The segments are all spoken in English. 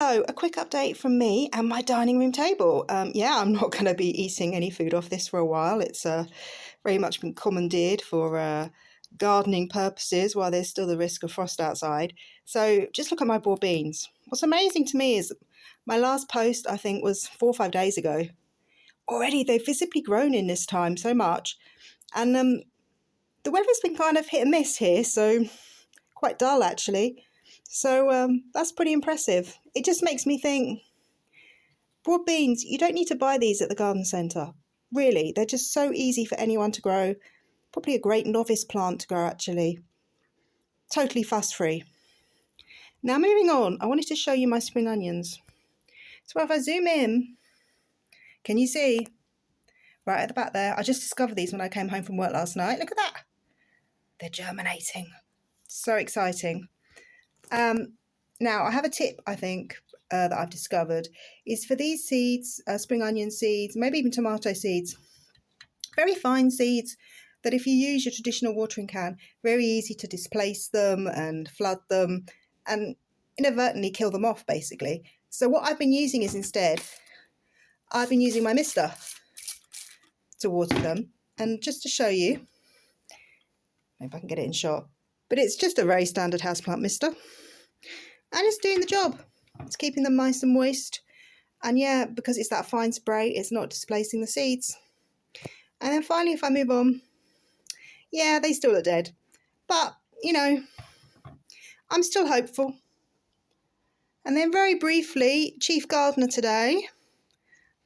So, a quick update from me and my dining room table. Yeah, I'm not going to be eating any food off this for a while. It's very much been commandeered for gardening purposes while there's still the risk of frost outside. So, just look at my broad beans. What's amazing to me is my last post, I think, was 4 or 5 days ago. Already, they've visibly grown in this time so much. And the weather's been kind of hit and miss here, so quite dull actually. So that's pretty impressive. It just makes me think, broad beans, you don't need to buy these at the garden centre. Really, they're just so easy for anyone to grow. Probably a great novice plant to grow actually. Totally fuss free. Now moving on, I wanted to show you my spring onions. So if I zoom in, can you see? Right at the back there, I just discovered these when I came home from work last night. Look at that. They're germinating. So exciting. Now, I have a tip, I think, that I've discovered, is for these seeds, spring onion seeds, maybe even tomato seeds, very fine seeds that if you use your traditional watering can, very easy to displace them and flood them and inadvertently kill them off, basically. So what I've been using is instead, I've been using my mister to water them. And just to show you, maybe I can get it in shot, but it's just a very standard houseplant mister. And it's doing the job. It's keeping them nice and moist. And yeah, because it's that fine spray, it's not displacing the seeds. And then finally, if I move on, yeah, they still look dead. But, you know, I'm still hopeful. And then very briefly, Chief Gardener today.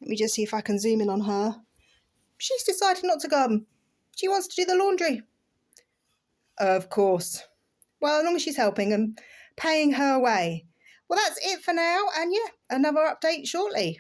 Let me just see if I can zoom in on her. She's decided not to garden. She wants to do the laundry. Of course. Well, as long as she's helping and paying her way. Well, that's it for now, and yeah, another update shortly.